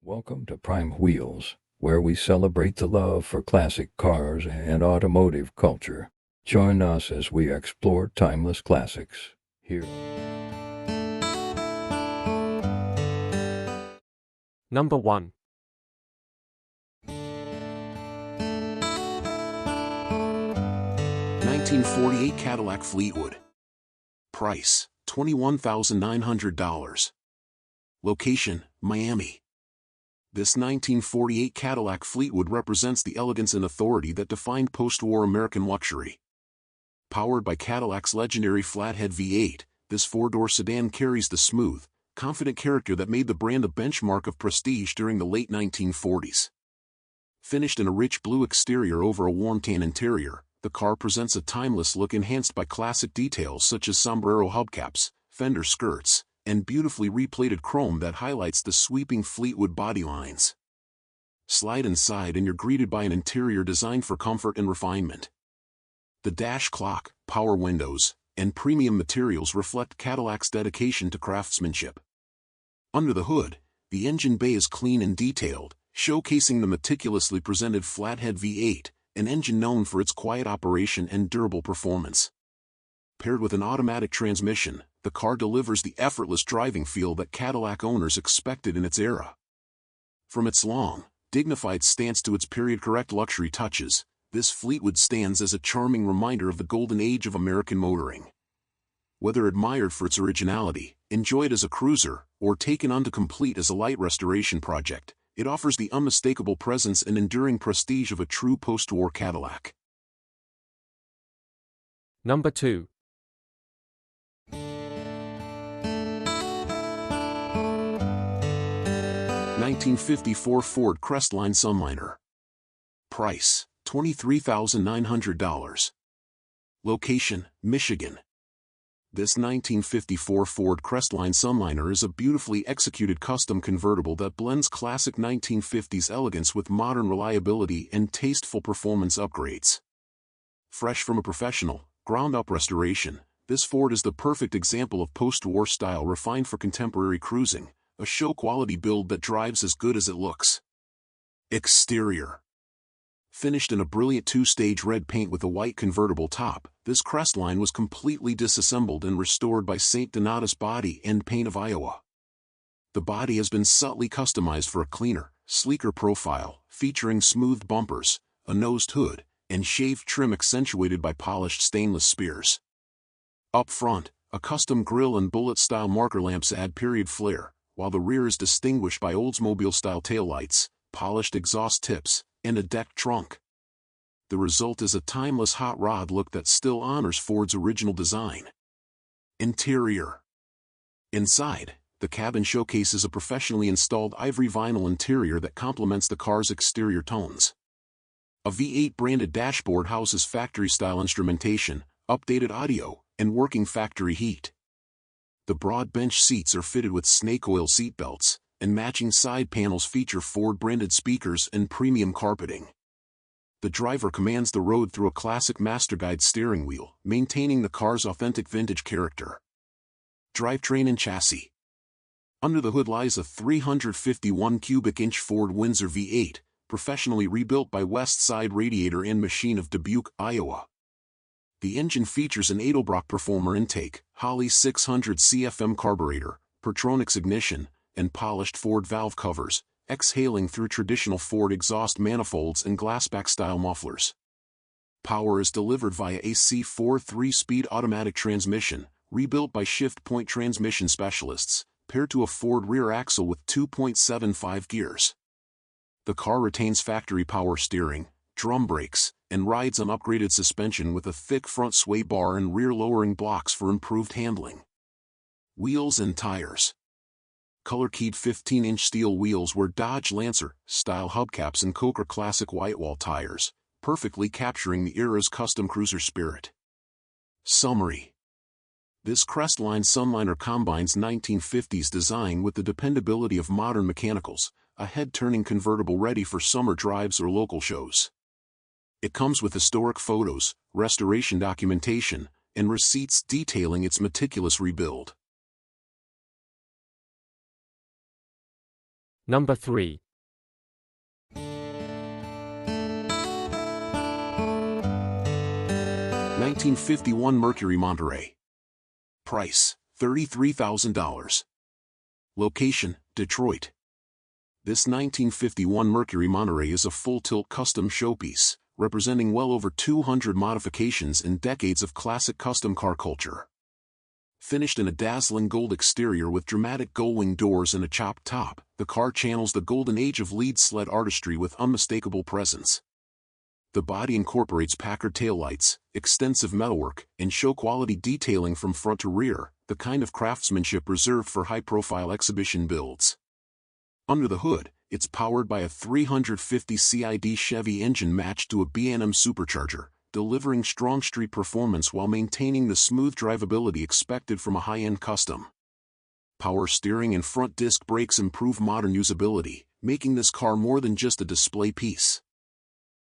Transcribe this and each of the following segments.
Welcome to Prime Wheels, where we celebrate the love for classic cars and automotive culture. Join us as we explore timeless classics. Here. Number 1. $1948 Cadillac Fleetwood. Price, $21,900. Location, Miami. This 1948 Cadillac Fleetwood represents the elegance and authority that defined post-war American luxury. Powered by Cadillac's legendary flathead V8, this four-door sedan carries the smooth, confident character that made the brand a benchmark of prestige during the late 1940s. Finished in a rich blue exterior over a warm tan interior, the car presents a timeless look enhanced by classic details such as sombrero hubcaps, fender skirts, and beautifully replated chrome that highlights the sweeping Fleetwood body lines. Slide inside and you're greeted by an interior designed for comfort and refinement. The dash clock, power windows, and premium materials reflect Cadillac's dedication to craftsmanship. Under the hood, the engine bay is clean and detailed, showcasing the meticulously presented flathead V8, an engine known for its quiet operation and durable performance. Paired with an automatic transmission, the car delivers the effortless driving feel that Cadillac owners expected in its era. From its long, dignified stance to its period-correct luxury touches, this Fleetwood stands as a charming reminder of the golden age of American motoring. Whether admired for its originality, enjoyed as a cruiser, or taken on to complete as a light restoration project, it offers the unmistakable presence and enduring prestige of a true post-war Cadillac. Number 2. $1954 Ford Crestline Sunliner. Price, $23,900. Location, Michigan. This 1954 Ford Crestline Sunliner is a beautifully executed custom convertible that blends classic 1950s elegance with modern reliability and tasteful performance upgrades. Fresh from a professional, ground-up restoration, this Ford is the perfect example of post-war style refined for contemporary cruising, a show-quality build that drives as good as it looks. Exterior. Finished in a brilliant two-stage red paint with a white convertible top, this Crestline was completely disassembled and restored by St. Donatus Body and Paint of Iowa. The body has been subtly customized for a cleaner, sleeker profile, featuring smoothed bumpers, a nosed hood, and shaved trim accentuated by polished stainless spears. Up front, a custom grille and bullet-style marker lamps add period flair, while the rear is distinguished by Oldsmobile-style taillights, polished exhaust tips, and a decked trunk. The result is a timeless hot rod look that still honors Ford's original design. Interior. Inside, the cabin showcases a professionally installed ivory vinyl interior that complements the car's exterior tones. A V8 branded dashboard houses factory-style instrumentation, updated audio, and working factory heat. The broad bench seats are fitted with snake oil seatbelts, and matching side panels feature Ford-branded speakers and premium carpeting. The driver commands the road through a classic Master Guide steering wheel, maintaining the car's authentic vintage character. Drivetrain and chassis. Under the hood lies a 351 cubic inch Ford Windsor V8, professionally rebuilt by West Side Radiator and Machine of Dubuque, Iowa. The engine features an Edelbrock Performer intake, Holley 600 CFM carburetor, Pertronix ignition, and polished Ford valve covers, exhaling through traditional Ford exhaust manifolds and glassback-style mufflers. Power is delivered via a C4 3-speed automatic transmission, rebuilt by shift-point transmission specialists, paired to a Ford rear axle with 2.75 gears. The car retains factory power steering, drum brakes, and rides on upgraded suspension with a thick front sway bar and rear lowering blocks for improved handling. Wheels and tires. Color-keyed 15-inch steel wheels were Dodge Lancer-style hubcaps and Coker Classic whitewall tires, perfectly capturing the era's custom cruiser spirit. Summary. This Crestline Sunliner combines 1950s design with the dependability of modern mechanicals, a head-turning convertible ready for summer drives or local shows. It comes with historic photos, restoration documentation, and receipts detailing its meticulous rebuild. Number 3. 1951 Mercury Monterey. Price, $33,000. Location, Detroit. This 1951 Mercury Monterey is a full-tilt custom showpiece, representing well over 200 modifications and decades of classic custom car culture. Finished in a dazzling gold exterior with dramatic gull-wing doors and a chopped top, the car channels the golden age of lead sled artistry with unmistakable presence. The body incorporates Packard taillights, extensive metalwork, and show-quality detailing from front to rear, the kind of craftsmanship reserved for high-profile exhibition builds. Under the hood, it's powered by a 350 CID Chevy engine matched to a B&M supercharger, delivering strong street performance while maintaining the smooth drivability expected from a high-end custom. Power steering and front disc brakes improve modern usability, making this car more than just a display piece.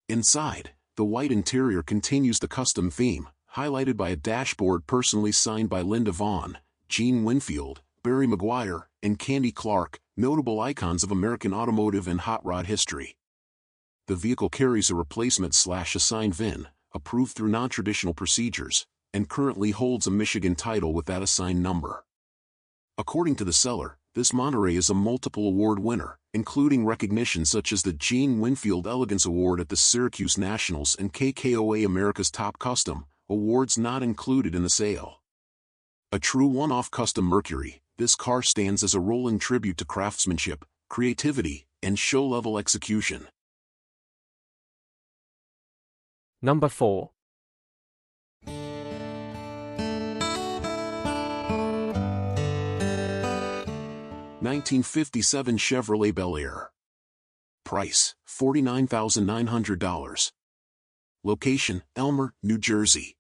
Inside, the white interior continues the custom theme, highlighted by a dashboard personally signed by Linda Vaughn, Gene Winfield, Barry Maguire, and Candy Clark, notable icons of American automotive and hot rod history. The vehicle carries a replacement/assigned VIN, approved through non-traditional procedures, and currently holds a Michigan title with that assigned number. According to the seller, this Monterey is a multiple award winner, including recognitions such as the Gene Winfield Elegance Award at the Syracuse Nationals and KKOA America's Top Custom, awards not included in the sale. A true one-off custom Mercury, this car stands as a rolling tribute to craftsmanship, creativity, and show-level execution. Number 4. 1957 Chevrolet Bel Air. Price, $49,900. Location, Elmer, New Jersey.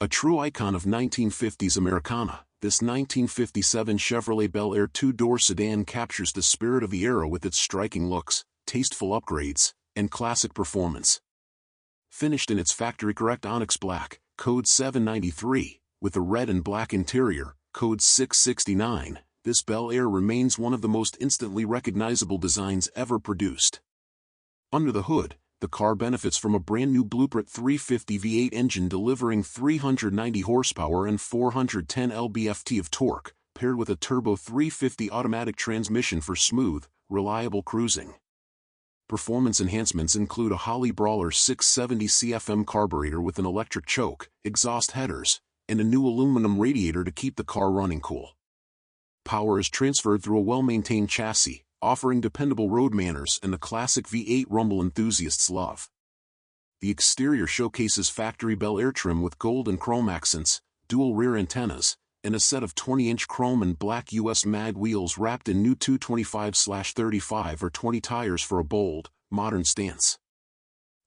A true icon of 1950s Americana, this 1957 Chevrolet Bel Air two-door sedan captures the spirit of the era with its striking looks, tasteful upgrades, and classic performance. Finished in its factory-correct onyx black, code 793, with a red and black interior, code 669, this Bel Air remains one of the most instantly recognizable designs ever produced. Under the hood, the car benefits from a brand-new Blueprint 350 V8 engine delivering 390 horsepower and 410 lb-ft of torque, paired with a turbo 350 automatic transmission for smooth, reliable cruising. Performance enhancements include a Holley Brawler 670 CFM carburetor with an electric choke, exhaust headers, and a new aluminum radiator to keep the car running cool. Power is transferred through a well-maintained chassis, offering dependable road manners and the classic V8 rumble enthusiasts love. The exterior showcases factory Bel Air trim with gold and chrome accents, dual rear antennas, and a set of 20-inch chrome and black US mag wheels wrapped in new 225/35 or 20 tires for a bold, modern stance.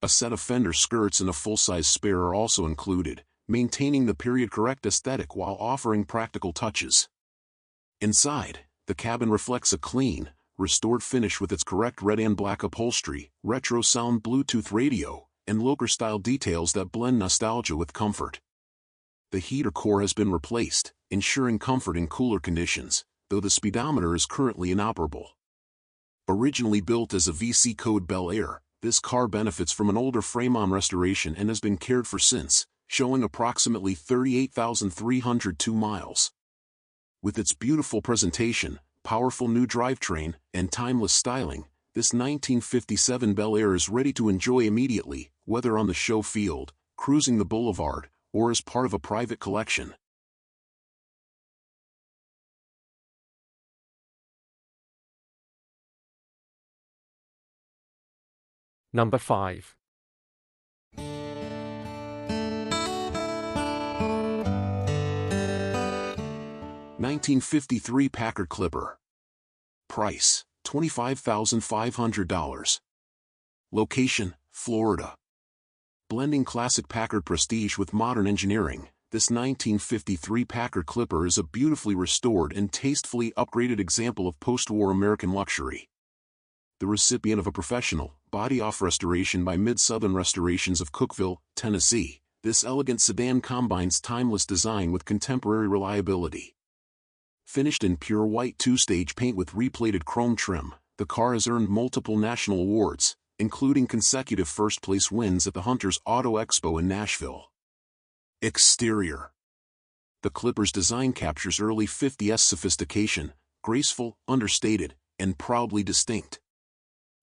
A set of fender skirts and a full-size spare are also included, maintaining the period-correct aesthetic while offering practical touches. Inside, the cabin reflects a clean, restored finish with its correct red and black upholstery, retro sound Bluetooth radio, and Loker-style details that blend nostalgia with comfort. The heater core has been replaced, ensuring comfort in cooler conditions, though the speedometer is currently inoperable. Originally built as a VC code Bel Air, this car benefits from an older frame-on restoration and has been cared for since, showing approximately 38,302 miles. With its beautiful presentation, powerful new drivetrain, and timeless styling, this 1957 Bel Air is ready to enjoy immediately, whether on the show field, cruising the boulevard, or as part of a private collection. Number 5. 1953 Packard Clipper. Price, $25,500. Location, Florida. Blending classic Packard prestige with modern engineering, this 1953 Packard Clipper is a beautifully restored and tastefully upgraded example of post-war American luxury. The recipient of a professional, body-off restoration by Mid-Southern Restorations of Cookeville, Tennessee, this elegant sedan combines timeless design with contemporary reliability. Finished in pure white two-stage paint with replated chrome trim, the car has earned multiple national awards, including consecutive first-place wins at the Hunters Auto Expo in Nashville. Exterior. The Clipper's design captures early 50s sophistication, graceful, understated, and proudly distinct.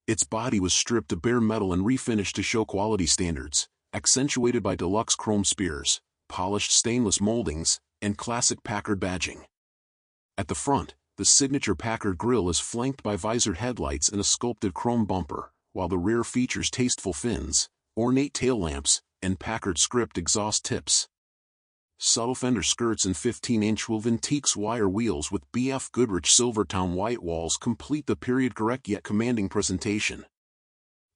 Its body was stripped to bare metal and refinished to show quality standards, accentuated by deluxe chrome spears, polished stainless moldings, and classic Packard badging. At the front, the signature Packard grille is flanked by visored headlights and a sculpted chrome bumper, while the rear features tasteful fins, ornate tail lamps, and Packard script exhaust tips. Subtle fender skirts and 15-inch Vintiques wire wheels with BF Goodrich Silvertown white walls complete the period-correct yet commanding presentation.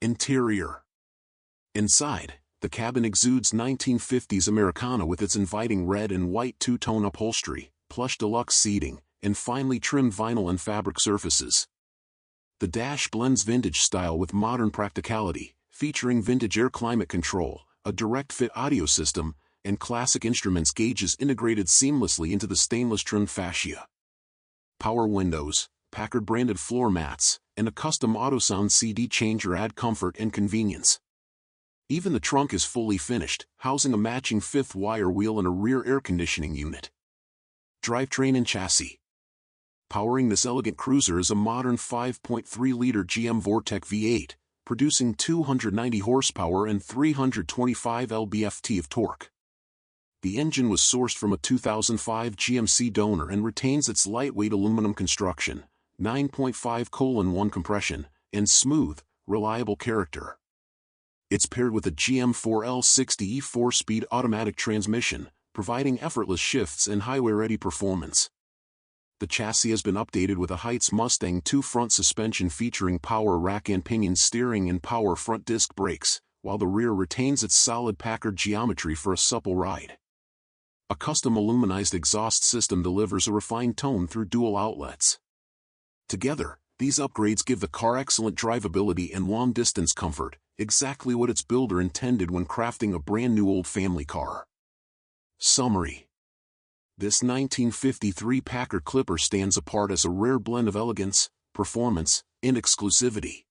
Interior. Inside, the cabin exudes 1950s Americana with its inviting red and white two-tone upholstery, plush deluxe seating, and finely trimmed vinyl and fabric surfaces. The dash blends vintage style with modern practicality, featuring vintage air climate control, a direct-fit audio system, and classic instruments gauges integrated seamlessly into the stainless-trimmed fascia. Power windows, Packard-branded floor mats, and a custom AutoSound CD changer add comfort and convenience. Even the trunk is fully finished, housing a matching fifth-wire wheel and a rear air conditioning unit. Drivetrain and chassis. Powering this elegant cruiser is a modern 5.3-liter GM Vortec V8, producing 290 horsepower and 325 lb-ft of torque. The engine was sourced from a 2005 GMC donor and retains its lightweight aluminum construction, 9.5:1 compression, and smooth, reliable character. It's paired with a GM 4L60E 4-speed automatic transmission, providing effortless shifts and highway-ready performance. The chassis has been updated with a Heights Mustang 2 front suspension featuring power rack and pinion steering and power front disc brakes, while the rear retains its solid Packard geometry for a supple ride. A custom aluminized exhaust system delivers a refined tone through dual outlets. Together, these upgrades give the car excellent drivability and long-distance comfort, exactly what its builder intended when crafting a brand-new old family car. Summary. This 1953 Packard Clipper stands apart as a rare blend of elegance, performance, and exclusivity.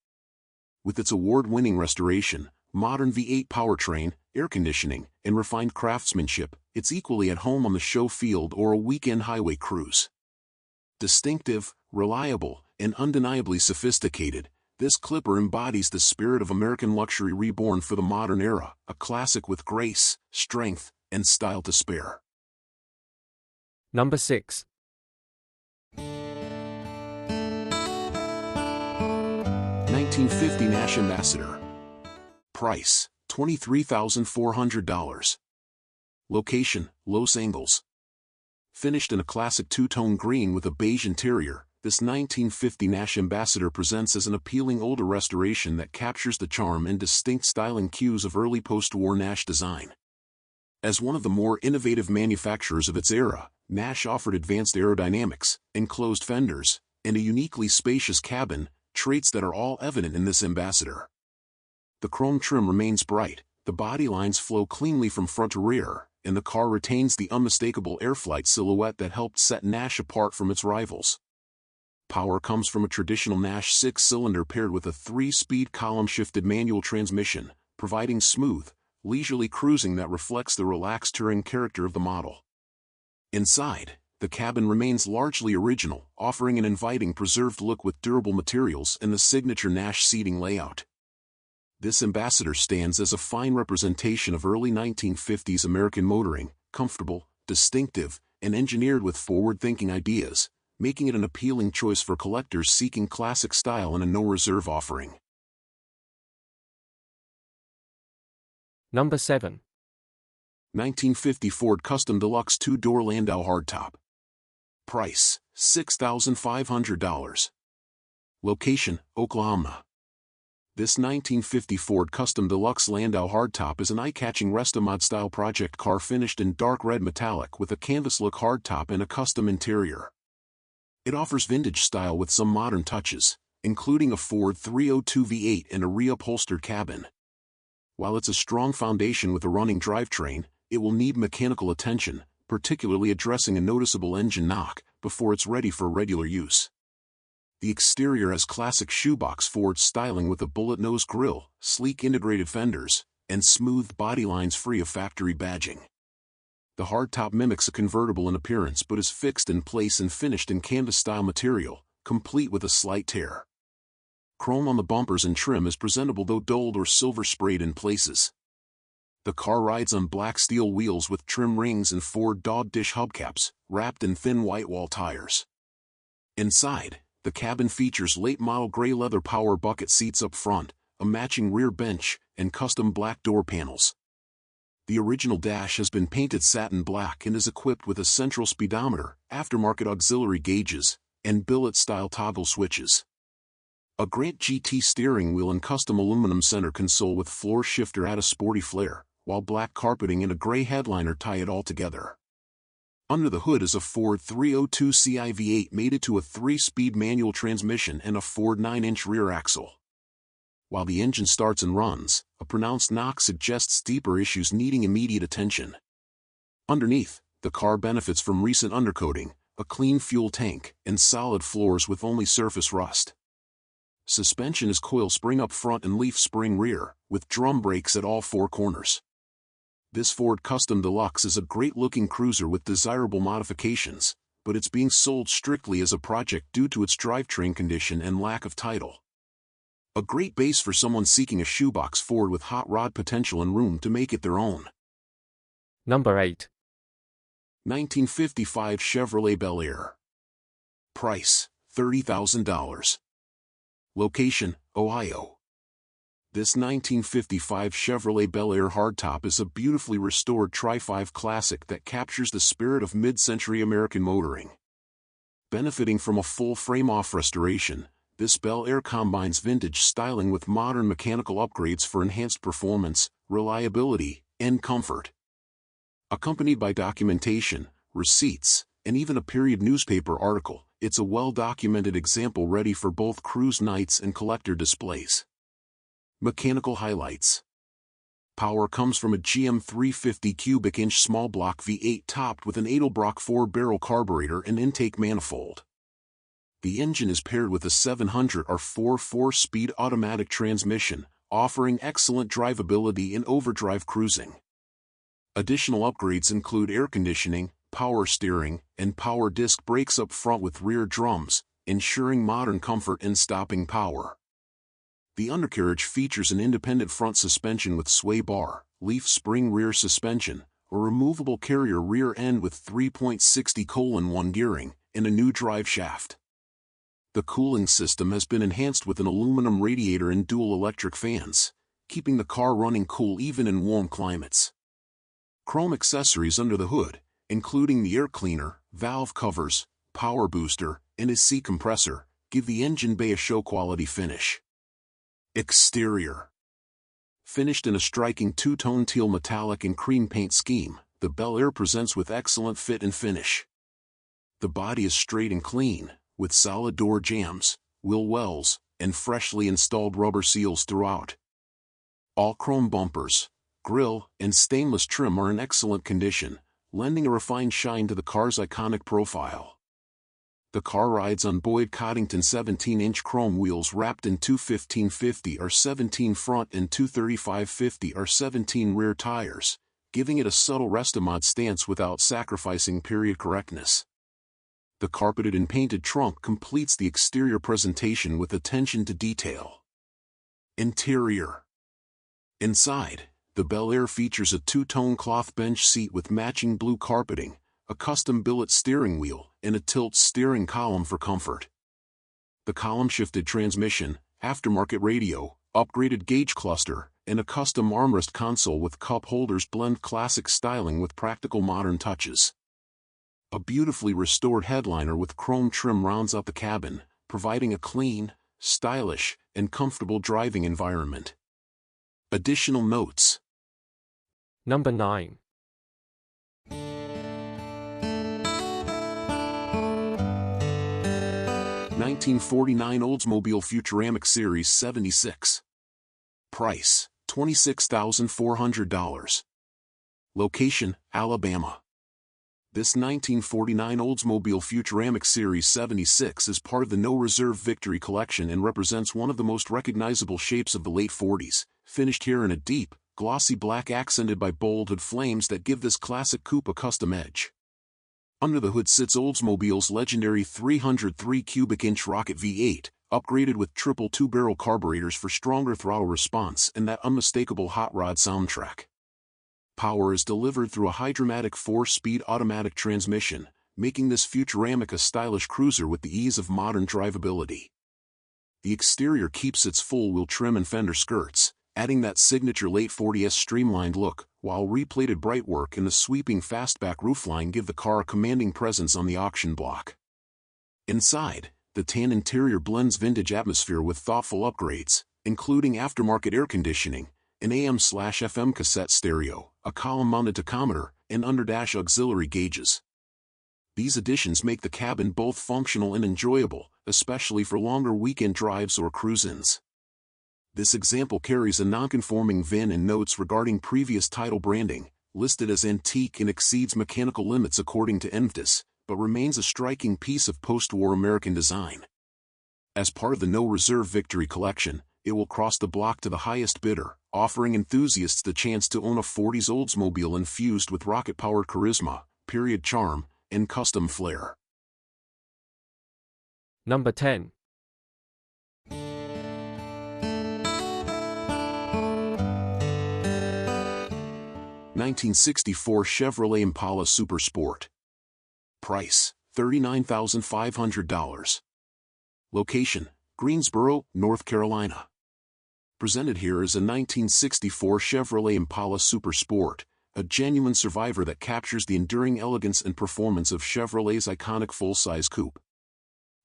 With its award-winning restoration, modern V8 powertrain, air conditioning, and refined craftsmanship, it's equally at home on the show field or a weekend highway cruise. Distinctive, reliable, and undeniably sophisticated, this Clipper embodies the spirit of American luxury reborn for the modern era, a classic with grace, strength, and style to spare. Number 6. 1950 Nash Ambassador. Price, $23,400. Location, Los Angeles. Finished in a classic two-tone green with a beige interior, this 1950 Nash Ambassador presents as an appealing older restoration that captures the charm and distinct styling cues of early post-war Nash design. As one of the more innovative manufacturers of its era, Nash offered advanced aerodynamics, enclosed fenders, and a uniquely spacious cabin, traits that are all evident in this Ambassador. The chrome trim remains bright, the body lines flow cleanly from front to rear, and the car retains the unmistakable Airflight silhouette that helped set Nash apart from its rivals. Power comes from a traditional Nash 6-cylinder paired with a 3-speed column-shifted manual transmission, providing smooth, leisurely cruising that reflects the relaxed touring character of the model. Inside, the cabin remains largely original, offering an inviting preserved look with durable materials and the signature Nash seating layout. This Ambassador stands as a fine representation of early 1950s American motoring, comfortable, distinctive, and engineered with forward-thinking ideas, making it an appealing choice for collectors seeking classic style and a no-reserve offering. Number 7. 1950 Ford Custom Deluxe 2-door Landau hardtop. Price, $6,500. Location, Oklahoma. This 1950 Ford Custom Deluxe Landau hardtop is an eye-catching Restomod-style project car finished in dark red metallic with a canvas-look hardtop and a custom interior. It offers vintage style with some modern touches, including a Ford 302 V8 and a reupholstered cabin. While it's a strong foundation with a running drivetrain, it will need mechanical attention, particularly addressing a noticeable engine knock, before it's ready for regular use. The exterior has classic shoebox Ford styling with a bullet-nose grille, sleek integrated fenders, and smooth body lines free of factory badging. The hardtop mimics a convertible in appearance but is fixed in place and finished in canvas-style material, complete with a slight tear. Chrome on the bumpers and trim is presentable though dulled or silver-sprayed in places. The car rides on black steel wheels with trim rings and Ford dog dish hubcaps, wrapped in thin white wall tires. Inside, the cabin features late-model gray leather power bucket seats up front, a matching rear bench, and custom black door panels. The original dash has been painted satin black and is equipped with a central speedometer, aftermarket auxiliary gauges, and billet-style toggle switches. A Grant GT steering wheel and custom aluminum center console with floor shifter add a sporty flair, while black carpeting and a gray headliner tie it all together. Under the hood is a Ford 302 Ci V8 mated to a 3-speed manual transmission and a Ford 9-inch rear axle. While the engine starts and runs, a pronounced knock suggests deeper issues needing immediate attention. Underneath, the car benefits from recent undercoating, a clean fuel tank, and solid floors with only surface rust. Suspension is coil spring up front and leaf spring rear, with drum brakes at all 4 corners. This Ford Custom Deluxe is a great-looking cruiser with desirable modifications, but it's being sold strictly as a project due to its drivetrain condition and lack of title. A great base for someone seeking a shoebox Ford with hot rod potential and room to make it their own. Number 8. 1955 Chevrolet Bel Air. Price, $30,000. Location, Ohio. This 1955 Chevrolet Bel Air hardtop is a beautifully restored Tri-5 classic that captures the spirit of mid-century American motoring. Benefiting from a full frame-off restoration, this Bel Air combines vintage styling with modern mechanical upgrades for enhanced performance, reliability, and comfort. Accompanied by documentation, receipts, and even a period newspaper article, it's a well-documented example ready for both cruise nights and collector displays. Mechanical highlights. Power comes from a GM 350 cubic inch small block V8 topped with an Edelbrock 4-barrel carburetor and intake manifold. The engine is paired with a 700 R4 4-speed automatic transmission, offering excellent drivability in overdrive cruising. Additional upgrades include air conditioning, power steering, and power disc brakes up front with rear drums, ensuring modern comfort and stopping power. The undercarriage features an independent front suspension with sway bar, leaf spring rear suspension, a removable carrier rear end with 3.60:1 gearing, and a new drive shaft. The cooling system has been enhanced with an aluminum radiator and dual electric fans, keeping the car running cool even in warm climates. Chrome accessories under the hood, including the air cleaner, valve covers, power booster, and a AC compressor, give the engine bay a show-quality finish. Exterior. Finished in a striking two-tone teal metallic and cream paint scheme, the Bel Air presents with excellent fit and finish. The body is straight and clean, with solid door jambs, wheel wells, and freshly installed rubber seals throughout. All chrome bumpers, grille, and stainless trim are in excellent condition, lending a refined shine to the car's iconic profile. The car rides on Boyd Coddington 17-inch chrome wheels wrapped in two 1550 R17 front and two 3550 R17 rear tires, giving it a subtle restomod stance without sacrificing period correctness. The carpeted and painted trunk completes the exterior presentation with attention to detail. Interior. Inside, the Bel Air features a two-tone cloth bench seat with matching blue carpeting, a custom billet steering wheel, and a tilt steering column for comfort. The column-shifted transmission, aftermarket radio, upgraded gauge cluster, and a custom armrest console with cup holders blend classic styling with practical modern touches. A beautifully restored headliner with chrome trim rounds out the cabin, providing a clean, stylish, and comfortable driving environment. Additional notes. Number 9. 1949 Oldsmobile Mk I Series 76. Price, $26,400. Location, Alabama. This 1949 Oldsmobile Futuramic Series 76 is part of the No Reserve Victory collection and represents one of the most recognizable shapes of the late 40s, finished here in a deep, glossy black accented by bold hood flames that give this classic coupe a custom edge. Under the hood sits Oldsmobile's legendary 303 cubic inch rocket V8, upgraded with triple two-barrel carburetors for stronger throttle response and that unmistakable hot rod soundtrack. Power is delivered through a hydromatic 4-speed automatic transmission, making this Futuramic a stylish cruiser with the ease of modern drivability. The exterior keeps its full-wheel trim and fender skirts, adding that signature late 40s streamlined look, while replated brightwork and the sweeping fastback roofline give the car a commanding presence on the auction block. Inside, the tan interior blends vintage atmosphere with thoughtful upgrades, including aftermarket air conditioning, an AM/FM cassette stereo, a column-mounted tachometer, and underdash auxiliary gauges. These additions make the cabin both functional and enjoyable, especially for longer weekend drives or cruise-ins. This example carries a non-conforming VIN and notes regarding previous title branding, listed as antique and exceeds mechanical limits according to NVDIS, but remains a striking piece of post-war American design. As part of the No Reserve Victory collection, it will cross the block to the highest bidder, offering enthusiasts the chance to own a 40s Oldsmobile infused with rocket-powered charisma, period charm, and custom flair. Number 10. (1964) Chevrolet Impala Super Sport. Price: $39,500. Location: Greensboro, North Carolina. Presented here is a 1964 Chevrolet Impala Super Sport, a genuine survivor that captures the enduring elegance and performance of Chevrolet's iconic full-size coupe.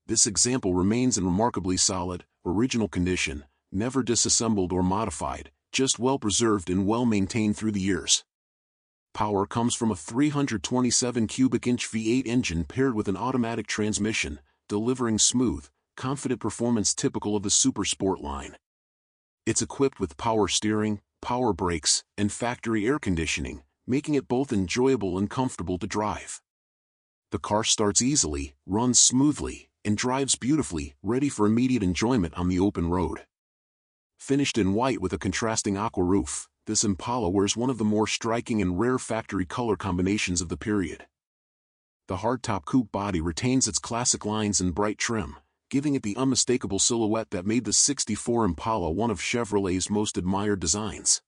This example remains in remarkably solid, original condition, never disassembled or modified, just well-preserved and well-maintained through the years. Power comes from a 327 cubic inch V8 engine paired with an automatic transmission, delivering smooth, confident performance typical of the Super Sport line. It's equipped with power steering, power brakes, and factory air conditioning, making it both enjoyable and comfortable to drive. The car starts easily, runs smoothly, and drives beautifully, ready for immediate enjoyment on the open road. Finished in white with a contrasting aqua roof, this Impala wears one of the more striking and rare factory color combinations of the period. The hardtop coupe body retains its classic lines and bright trim, giving it the unmistakable silhouette that made the '64 Impala one of Chevrolet's most admired designs.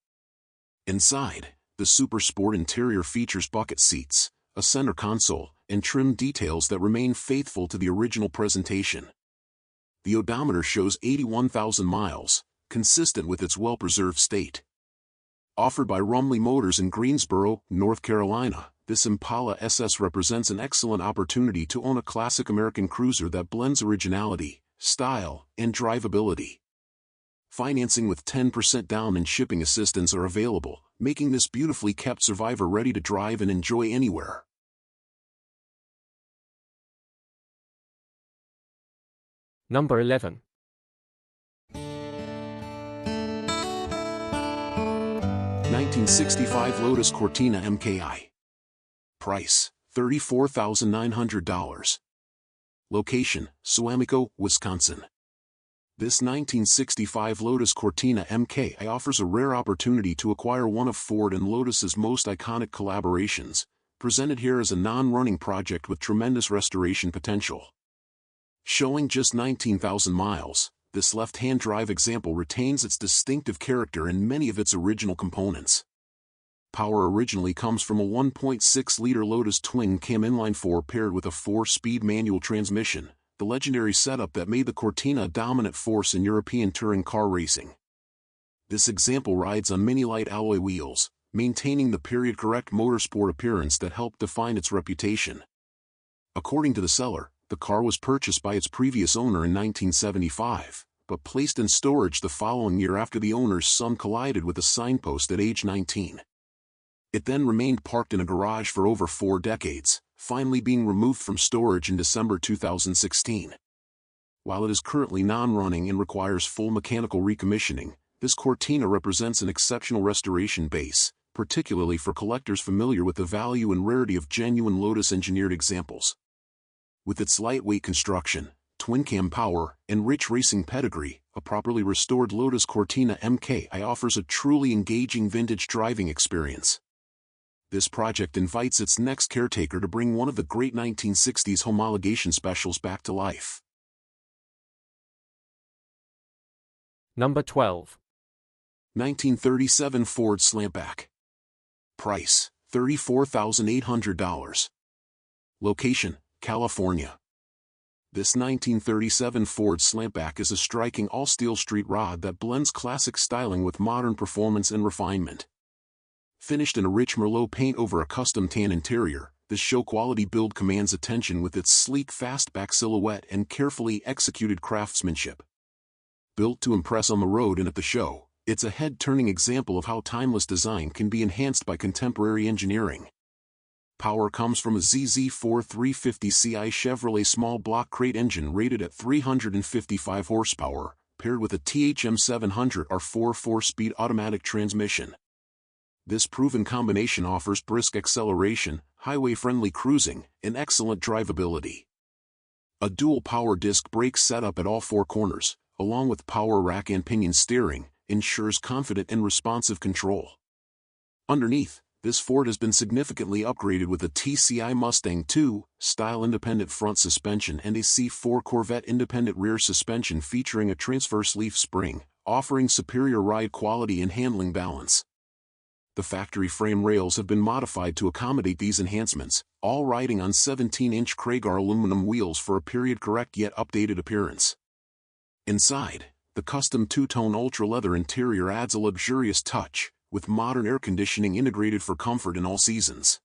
Inside, the Super Sport interior features bucket seats, a center console, and trim details that remain faithful to the original presentation. The odometer shows 81,000 miles, consistent with its well-preserved state. Offered by Rumley Motors in Greensboro, North Carolina, this Impala SS represents an excellent opportunity to own a classic American cruiser that blends originality, style, and drivability. Financing with 10% down and shipping assistance are available, making this beautifully kept survivor ready to drive and enjoy anywhere. Number 11. 1965 Lotus Cortina Mk I. Price: $34,900. Location: Suamico, Wisconsin. This 1965 Lotus Cortina Mk I offers a rare opportunity to acquire one of Ford and Lotus's most iconic collaborations, presented here as a non-running project with tremendous restoration potential. Showing just 19,000 miles, this left-hand drive example retains its distinctive character and many of its original components. Power originally comes from a 1.6-liter Lotus twin cam inline-4 paired with a 4-speed manual transmission, the legendary setup that made the Cortina a dominant force in European touring car racing. This example rides on mini-light alloy wheels, maintaining the period-correct motorsport appearance that helped define its reputation. According to the seller, the car was purchased by its previous owner in 1975, but placed in storage the following year after the owner's son collided with a signpost at age 19. It then remained parked in a garage for over 4 decades, finally being removed from storage in December 2016. While it is currently non-running and requires full mechanical recommissioning, this Cortina represents an exceptional restoration base, particularly for collectors familiar with the value and rarity of genuine Lotus-engineered examples. With its lightweight construction, twin-cam power, and rich racing pedigree, a properly restored Lotus Cortina Mk I offers a truly engaging vintage driving experience. This project invites its next caretaker to bring one of the great 1960s homologation specials back to life. Number 12. 1937 Ford Slantback. Price, $34,800. Location, California. This 1937 Ford Slantback is a striking all-steel street rod that blends classic styling with modern performance and refinement. Finished in a rich Merlot paint over a custom tan interior, this show-quality build commands attention with its sleek fastback silhouette and carefully executed craftsmanship. Built to impress on the road and at the show, it's a head-turning example of how timeless design can be enhanced by contemporary engineering. Power comes from a ZZ4 350ci Chevrolet small block crate engine rated at 355 horsepower, paired with a THM 700R4 4-speed automatic transmission. This proven combination offers brisk acceleration, highway-friendly cruising, and excellent drivability. A dual power disc brake setup at all four corners, along with power rack and pinion steering, ensures confident and responsive control. Underneath, this Ford has been significantly upgraded with a TCI Mustang II style independent front suspension and a C4 Corvette independent rear suspension featuring a transverse leaf spring, offering superior ride quality and handling balance. The factory frame rails have been modified to accommodate these enhancements, all riding on 17-inch Kragar aluminum wheels for a period-correct yet updated appearance. Inside, the custom two-tone ultra-leather interior adds a luxurious touch, with modern air conditioning integrated for comfort in all seasons.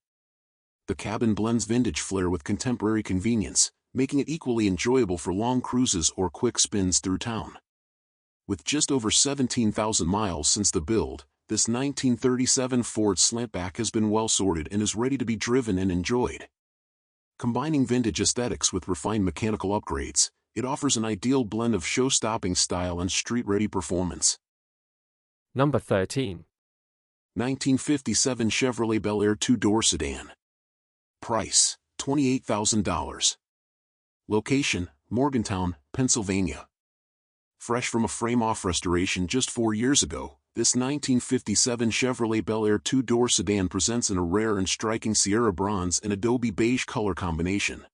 The cabin blends vintage flair with contemporary convenience, making it equally enjoyable for long cruises or quick spins through town. With just over 17,000 miles since the build, this 1937 Ford Slantback has been well sorted and is ready to be driven and enjoyed. Combining vintage aesthetics with refined mechanical upgrades, it offers an ideal blend of show-stopping style and street-ready performance. Number 13. 1957 Chevrolet Bel Air two-door sedan. Price, $28,000. Location, Morgantown, Pennsylvania. Fresh from a frame-off restoration just 4 years ago, this 1957 Chevrolet Bel Air two-door sedan presents in a rare and striking Sierra bronze and Adobe beige color combination.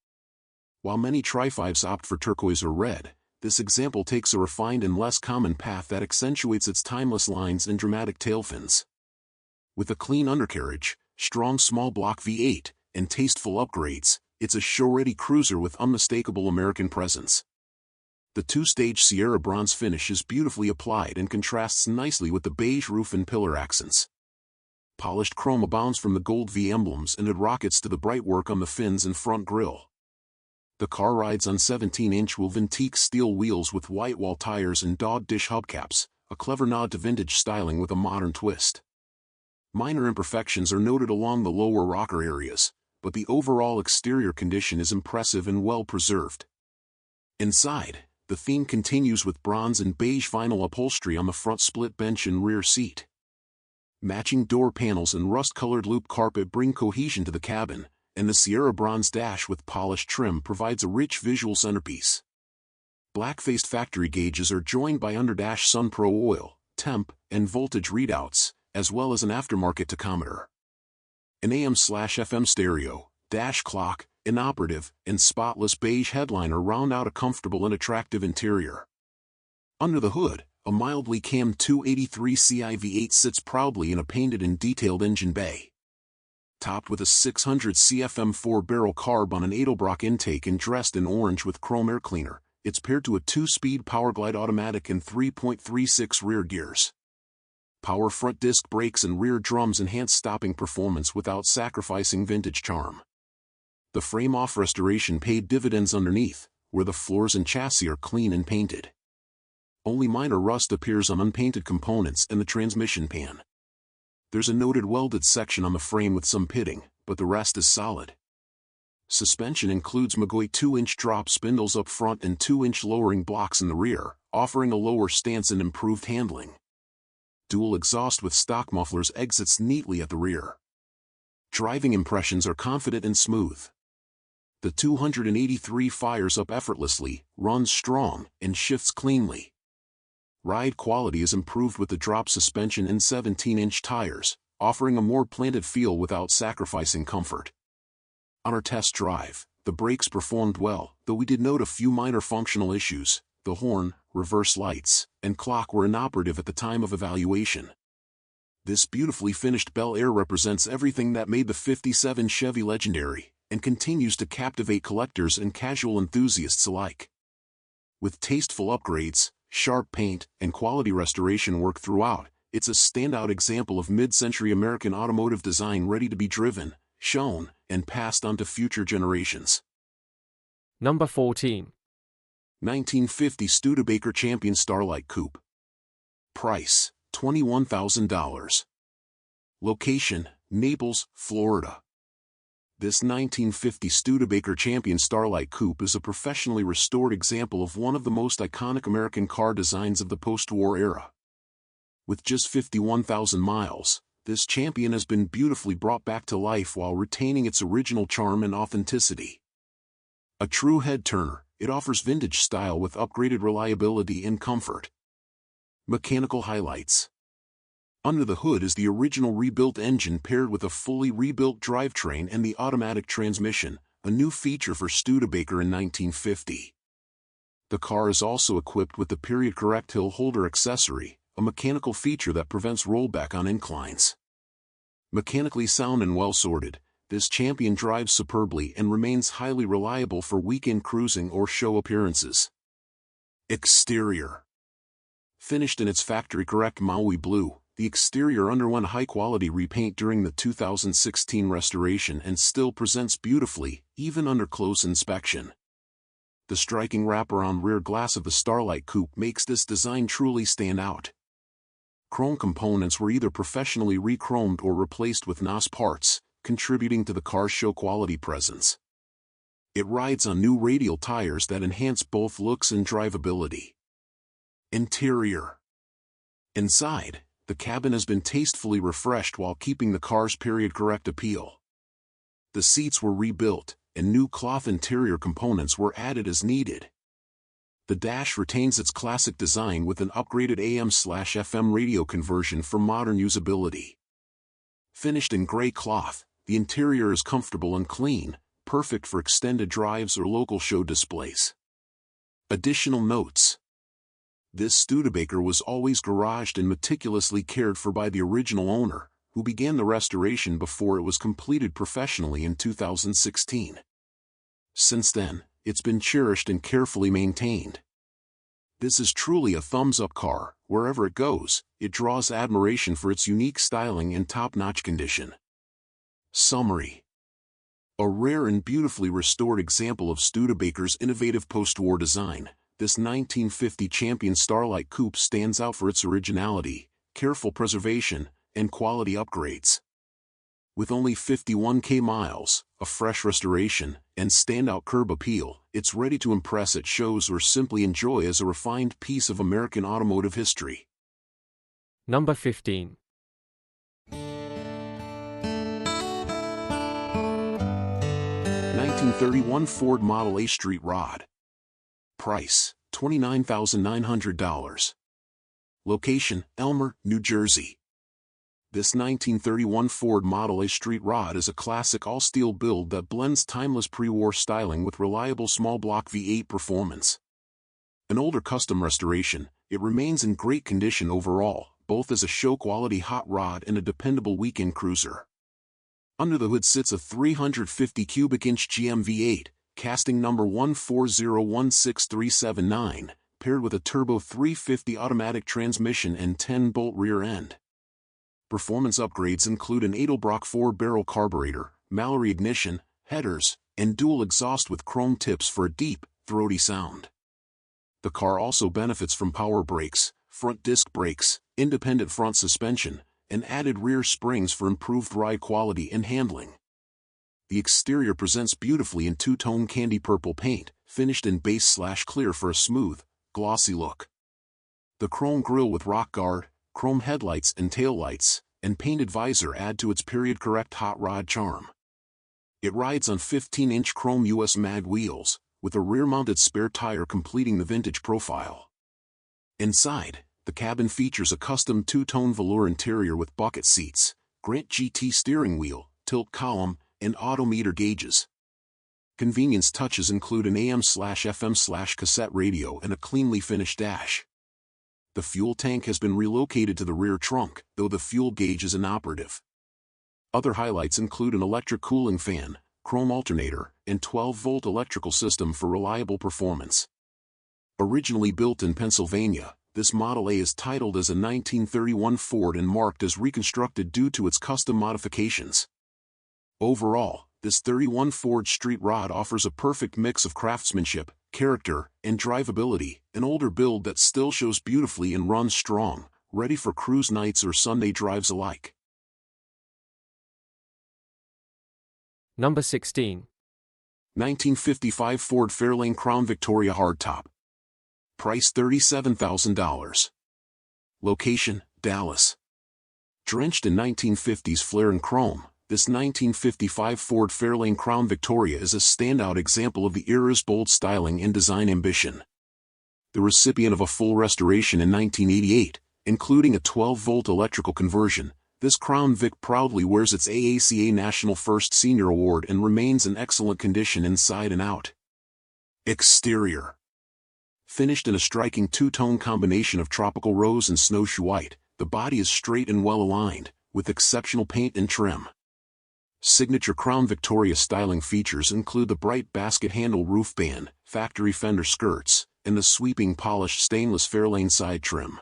While many Tri-5s opt for turquoise or red, this example takes a refined and less common path that accentuates its timeless lines and dramatic tail fins. With a clean undercarriage, strong small block V8, and tasteful upgrades, it's a show-ready cruiser with unmistakable American presence. The two-stage Sierra bronze finish is beautifully applied and contrasts nicely with the beige roof and pillar accents. Polished chrome abounds from the gold V emblems and it rockets to the bright work on the fins and front grille. The car rides on 17-inch Wilventique steel wheels with white wall tires and dog dish hubcaps, a clever nod to vintage styling with a modern twist. Minor imperfections are noted along the lower rocker areas, but the overall exterior condition is impressive and well preserved. Inside, the theme continues with bronze and beige vinyl upholstery on the front split bench and rear seat. Matching door panels and rust-colored loop carpet bring cohesion to the cabin, and the Sierra bronze dash with polished trim provides a rich visual centerpiece. Black-faced factory gauges are joined by underdash SunPro oil, temp, and voltage readouts, as well as an aftermarket tachometer. An AM/FM stereo, dash clock, inoperative, and spotless beige headliner round out a comfortable and attractive interior. Under the hood, a mildly cammed 283ci V8 sits proudly in a painted and detailed engine bay. Topped with a 600 CFM 4-barrel carb on an Edelbrock intake and dressed in orange with chrome air cleaner, it's paired to a 2-speed Powerglide automatic and 3.36 rear gears. Power front disc brakes and rear drums enhance stopping performance without sacrificing vintage charm. The frame-off restoration paid dividends underneath, where the floors and chassis are clean and painted. Only minor rust appears on unpainted components and the transmission pan. There's a noted welded section on the frame with some pitting, but the rest is solid. Suspension includes McGoy 2-inch drop spindles up front and 2-inch lowering blocks in the rear, offering a lower stance and improved handling. Dual exhaust with stock mufflers exits neatly at the rear. Driving impressions are confident and smooth. The 283 fires up effortlessly, runs strong, and shifts cleanly. Ride quality is improved with the drop suspension and 17-inch tires, offering a more planted feel without sacrificing comfort. On our test drive, the brakes performed well, though we did note a few minor functional issues. The horn, reverse lights, and clock were inoperative at the time of evaluation. This beautifully finished Bel Air represents everything that made the '57 Chevy legendary, and continues to captivate collectors and casual enthusiasts alike. With tasteful upgrades, sharp paint, and quality restoration work throughout, it's a standout example of mid-century American automotive design ready to be driven, shown, and passed on to future generations. Number 14. 1950 Studebaker Champion Starlight Coupe. Price, $21,000. Location, Naples, Florida. This 1950 Studebaker Champion Starlight Coupe is a professionally restored example of one of the most iconic American car designs of the post-war era. With just 51,000 miles, this Champion has been beautifully brought back to life while retaining its original charm and authenticity. A true head-turner, it offers vintage style with upgraded reliability and comfort. Mechanical highlights. Under the hood is the original rebuilt engine paired with a fully rebuilt drivetrain and the automatic transmission, a new feature for Studebaker in 1950. The car is also equipped with the period-correct hill holder accessory, a mechanical feature that prevents rollback on inclines. Mechanically sound and well-sorted, this Champion drives superbly and remains highly reliable for weekend cruising or show appearances. Exterior. Finished in its factory-correct Maui blue, the exterior underwent high-quality repaint during the 2016 restoration and still presents beautifully, even under close inspection. The striking wraparound rear glass of the Starlight Coupe makes this design truly stand out. Chrome components were either professionally re-chromed or replaced with NOS parts, contributing to the car's show-quality presence. It rides on new radial tires that enhance both looks and drivability. Interior. Inside, the cabin has been tastefully refreshed while keeping the car's period-correct appeal. The seats were rebuilt, and new cloth interior components were added as needed. The dash retains its classic design with an upgraded AM/FM radio conversion for modern usability. Finished in gray cloth, the interior is comfortable and clean, perfect for extended drives or local show displays. Additional notes. This Studebaker was always garaged and meticulously cared for by the original owner, who began the restoration before it was completed professionally in 2016. Since then, it's been cherished and carefully maintained. This is truly a thumbs-up car. Wherever it goes, it draws admiration for its unique styling and top-notch condition. Summary. A rare and beautifully restored example of Studebaker's innovative post-war design, this 1950 Champion Starlight Coupe stands out for its originality, careful preservation, and quality upgrades. With only 51,000 miles, a fresh restoration, and standout curb appeal, it's ready to impress at shows or simply enjoy as a refined piece of American automotive history. Number 15. 1931 Ford Model A Street Rod. Price, $29,900. Location, Elmer, New Jersey. This 1931 Ford Model A Street Rod is a classic all-steel build that blends timeless pre-war styling with reliable small-block V8 performance. An older custom restoration, it remains in great condition overall, both as a show-quality hot rod and a dependable weekend cruiser. Under the hood sits a 350 cubic inch GM V8, casting number 1401639, paired with a turbo 350 automatic transmission and 10-bolt rear end. Performance upgrades include an Edelbrock 4-barrel carburetor, Mallory ignition, headers, and dual exhaust with chrome tips for a deep, throaty sound. The car also benefits from power brakes, front disc brakes, independent front suspension, and added rear springs for improved ride quality and handling. The exterior presents beautifully in two-tone candy purple paint, finished in base/clear for a smooth, glossy look. The chrome grille with rock guard, chrome headlights and taillights, and painted visor add to its period-correct hot rod charm. It rides on 15-inch chrome US mag wheels, with a rear-mounted spare tire completing the vintage profile. Inside, the cabin features a custom two-tone velour interior with bucket seats, Grant GT steering wheel, tilt column, and odometer gauges. Convenience touches include an AM/FM/cassette radio and a cleanly finished dash. The fuel tank has been relocated to the rear trunk, though the fuel gauge is inoperative. Other highlights include an electric cooling fan, chrome alternator, and 12-volt electrical system for reliable performance. Originally built in Pennsylvania, this Model A is titled as a 1931 Ford and marked as reconstructed due to its custom modifications. Overall, this 31 Ford Street Rod offers a perfect mix of craftsmanship, character, and drivability, an older build that still shows beautifully and runs strong, ready for cruise nights or Sunday drives alike. Number 16. 1955 Ford Fairlane Crown Victoria Hardtop. Price $37,000. Location, Dallas. Drenched in 1950s flair and chrome, this 1955 Ford Fairlane Crown Victoria is a standout example of the era's bold styling and design ambition. The recipient of a full restoration in 1988, including a 12-volt electrical conversion, this Crown Vic proudly wears its AACA National First Senior Award and remains in excellent condition inside and out. Exterior. Finished in a striking two-tone combination of tropical rose and snowshoe white, the body is straight and well-aligned, with exceptional paint and trim. Signature Crown Victoria styling features include the bright basket handle roof band, factory fender skirts, and the sweeping polished stainless Fairlane side trim.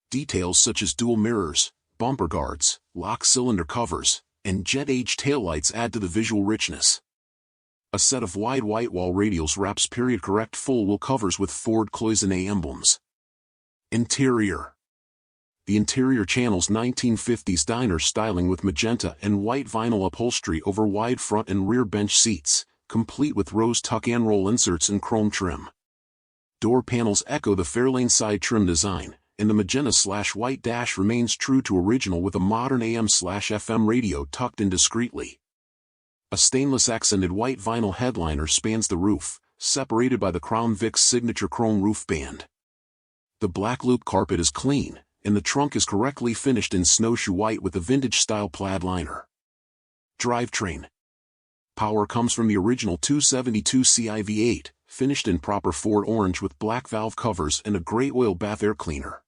Details such as dual mirrors, bumper guards, lock cylinder covers, and jet-age taillights add to the visual richness. A set of wide white wall radials wraps period-correct full-wheel covers with Ford cloisonné emblems. Interior. The interior channels 1950s diner styling with magenta and white vinyl upholstery over wide front and rear bench seats, complete with rose tuck-and roll inserts and chrome trim. Door panels echo the Fairlane side trim design, and the magenta/white dash remains true to original with a modern AM/FM radio tucked in discreetly. A stainless accented white vinyl headliner spans the roof, separated by the Crown Vic's signature chrome roof band. The black loop carpet is clean, and the trunk is correctly finished in snowshoe white with a vintage-style plaid liner. Drivetrain. Power comes from the original 272 CI V8, finished in proper Ford orange with black valve covers and a gray oil bath air cleaner.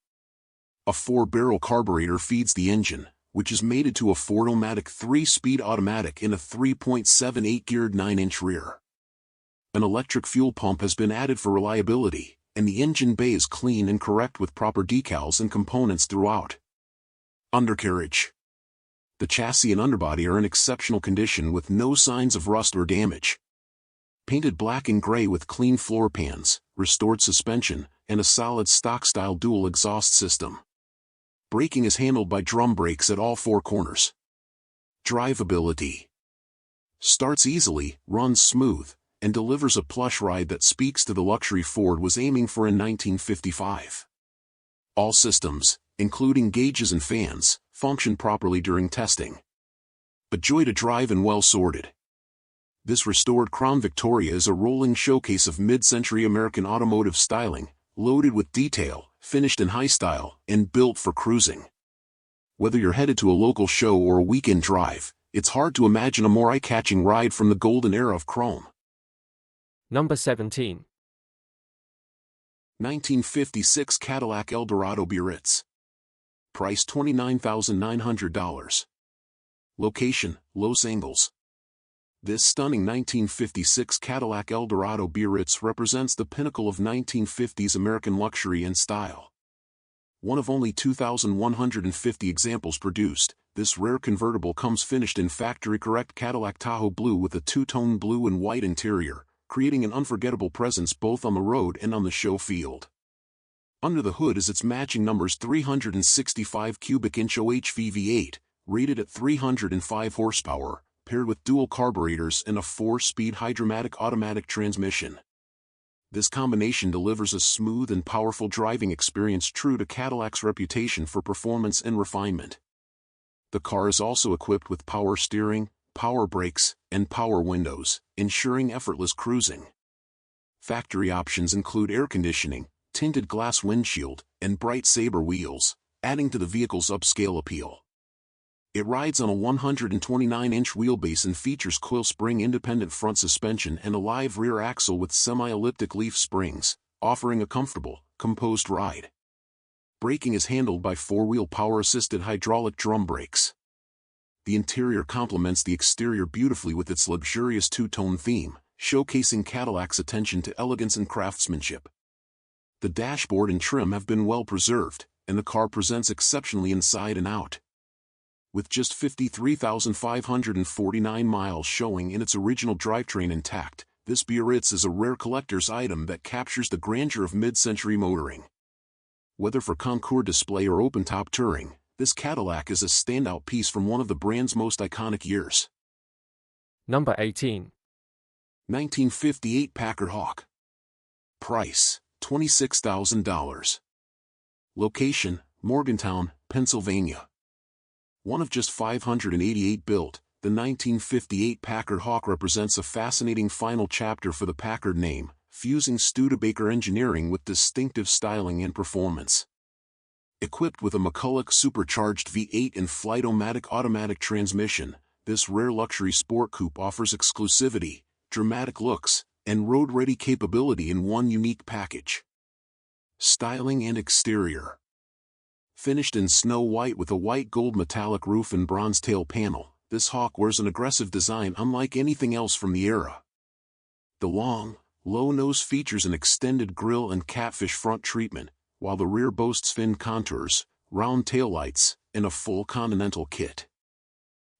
A 4-barrel carburetor feeds the engine, which is mated to a Ford-O-Matic 3-speed automatic in a 3.78-geared 9-inch rear. An electric fuel pump has been added for reliability, and the engine bay is clean and correct with proper decals and components throughout. Undercarriage. The chassis and underbody are in exceptional condition with no signs of rust or damage. Painted black and gray with clean floor pans, restored suspension, and a solid stock-style dual exhaust system. Braking is handled by drum brakes at all 4 corners. Drivability. Starts easily, runs smooth, and delivers a plush ride that speaks to the luxury Ford was aiming for in 1955. All systems, including gauges and fans, function properly during testing. A joy to drive and well sorted. This restored Crown Victoria is a rolling showcase of mid-century American automotive styling, loaded with detail, finished in high style, and built for cruising. Whether you're headed to a local show or a weekend drive, it's hard to imagine a more eye-catching ride from the golden era of chrome. Number 17. 1956 Cadillac Eldorado Biarritz. Price $29,900. Location, Los Angeles. This stunning 1956 Cadillac Eldorado Biarritz represents the pinnacle of 1950s American luxury and style. One of only 2,150 examples produced, this rare convertible comes finished in factory-correct Cadillac Tahoe blue with a two-tone blue and white interior, creating an unforgettable presence both on the road and on the show field. Under the hood is its matching numbers 365 cubic inch OHV V8, rated at 305 horsepower, paired with dual carburetors and a 4-speed hydromatic automatic transmission. This combination delivers a smooth and powerful driving experience true to Cadillac's reputation for performance and refinement. The car is also equipped with power steering, power brakes, and power windows, ensuring effortless cruising. Factory options include air conditioning, tinted glass windshield, and bright saber wheels, adding to the vehicle's upscale appeal. It rides on a 129-inch wheelbase and features coil spring independent front suspension and a live rear axle with semi-elliptic leaf springs, offering a comfortable, composed ride. Braking is handled by four-wheel power-assisted hydraulic drum brakes. The interior complements the exterior beautifully with its luxurious two-tone theme, showcasing Cadillac's attention to elegance and craftsmanship. The dashboard and trim have been well preserved, and the car presents exceptionally inside and out. With just 53,549 miles showing in its original drivetrain intact, this Biarritz is a rare collector's item that captures the grandeur of mid-century motoring. Whether for concours display or open-top touring, this Cadillac is a standout piece from one of the brand's most iconic years. Number 18. 1958 Packard Hawk. Price, $26,000. Location, Morgantown, Pennsylvania. One of just 588 built, the 1958 Packard Hawk represents a fascinating final chapter for the Packard name, fusing Studebaker engineering with distinctive styling and performance. Equipped with a McCulloch supercharged V8 and Flight-O-Matic automatic transmission, this rare luxury sport coupe offers exclusivity, dramatic looks, and road-ready capability in one unique package. Styling and exterior. Finished in snow white with a white gold metallic roof and bronze tail panel, this Hawk wears an aggressive design unlike anything else from the era. The long, low nose features an extended grille and catfish front treatment, while the rear boasts fin contours, round taillights, and a full Continental kit.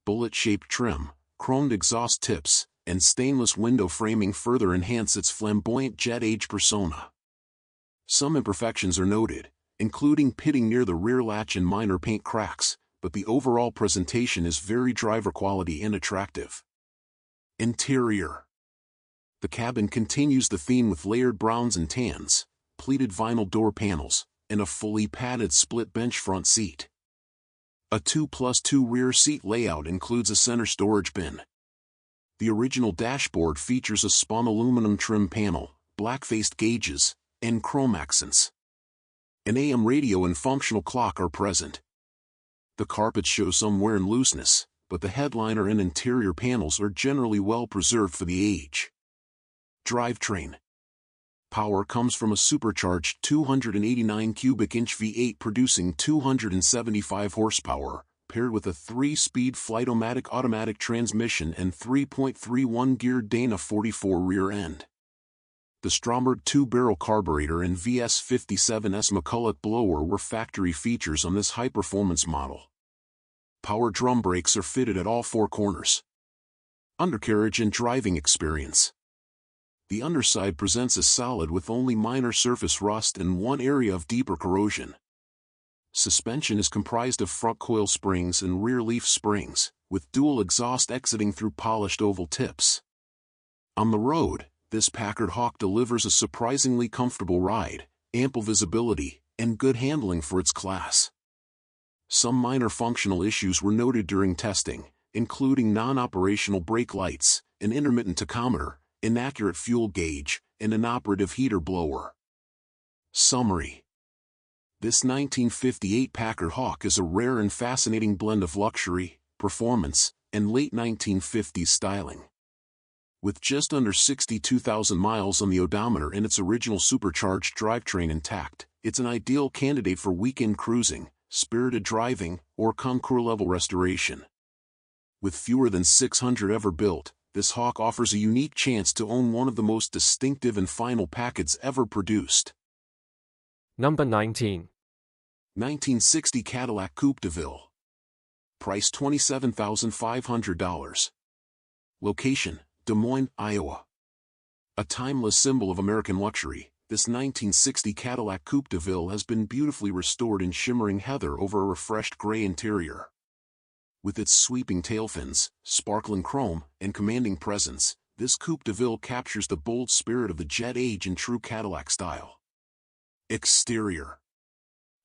Bullet-shaped trim, chromed exhaust tips, and stainless window framing further enhance its flamboyant jet-age persona. Some imperfections are noted, including pitting near the rear latch and minor paint cracks, but the overall presentation is very driver quality and attractive. Interior. The cabin continues the theme with layered browns and tans, pleated vinyl door panels, and a fully padded split bench front seat. A 2+2 rear seat layout includes a center storage bin. The original dashboard features a spun aluminum trim panel, black-faced gauges, and chrome accents. An AM radio and functional clock are present. The carpet shows some wear and looseness, but the headliner and interior panels are generally well preserved for the age. Drivetrain. Power comes from a supercharged 289 cubic inch V8 producing 275 horsepower, paired with a 3-speed Flight-O-Matic automatic transmission and 3.31-gear Dana 44 rear end. The Stromberg 2-barrel carburetor and VS57S McCulloch blower were factory features on this high-performance model. Power drum brakes are fitted at all four corners. Undercarriage and driving experience. The underside presents a solid with only minor surface rust and one area of deeper corrosion. Suspension is comprised of front coil springs and rear leaf springs, with dual exhaust exiting through polished oval tips. On the road, this Packard Hawk delivers a surprisingly comfortable ride, ample visibility, and good handling for its class. Some minor functional issues were noted during testing, including non-operational brake lights, an intermittent tachometer, inaccurate fuel gauge, and inoperative heater blower. Summary. This 1958 Packard Hawk is a rare and fascinating blend of luxury, performance, and late 1950s styling. With just under 62,000 miles on the odometer and its original supercharged drivetrain intact, it's an ideal candidate for weekend cruising, spirited driving, or concours-level restoration. With fewer than 600 ever built, this Hawk offers a unique chance to own one of the most distinctive and final Packards ever produced. Number 19. 1960 Cadillac Coupe Deville. Price $27,500. Location, Des Moines, Iowa. A timeless symbol of American luxury, this 1960 Cadillac Coupe Deville has been beautifully restored in shimmering heather over a refreshed gray interior. With its sweeping tail fins, sparkling chrome, and commanding presence, This Coupe Deville captures the bold spirit of the jet age in true Cadillac style. Exterior.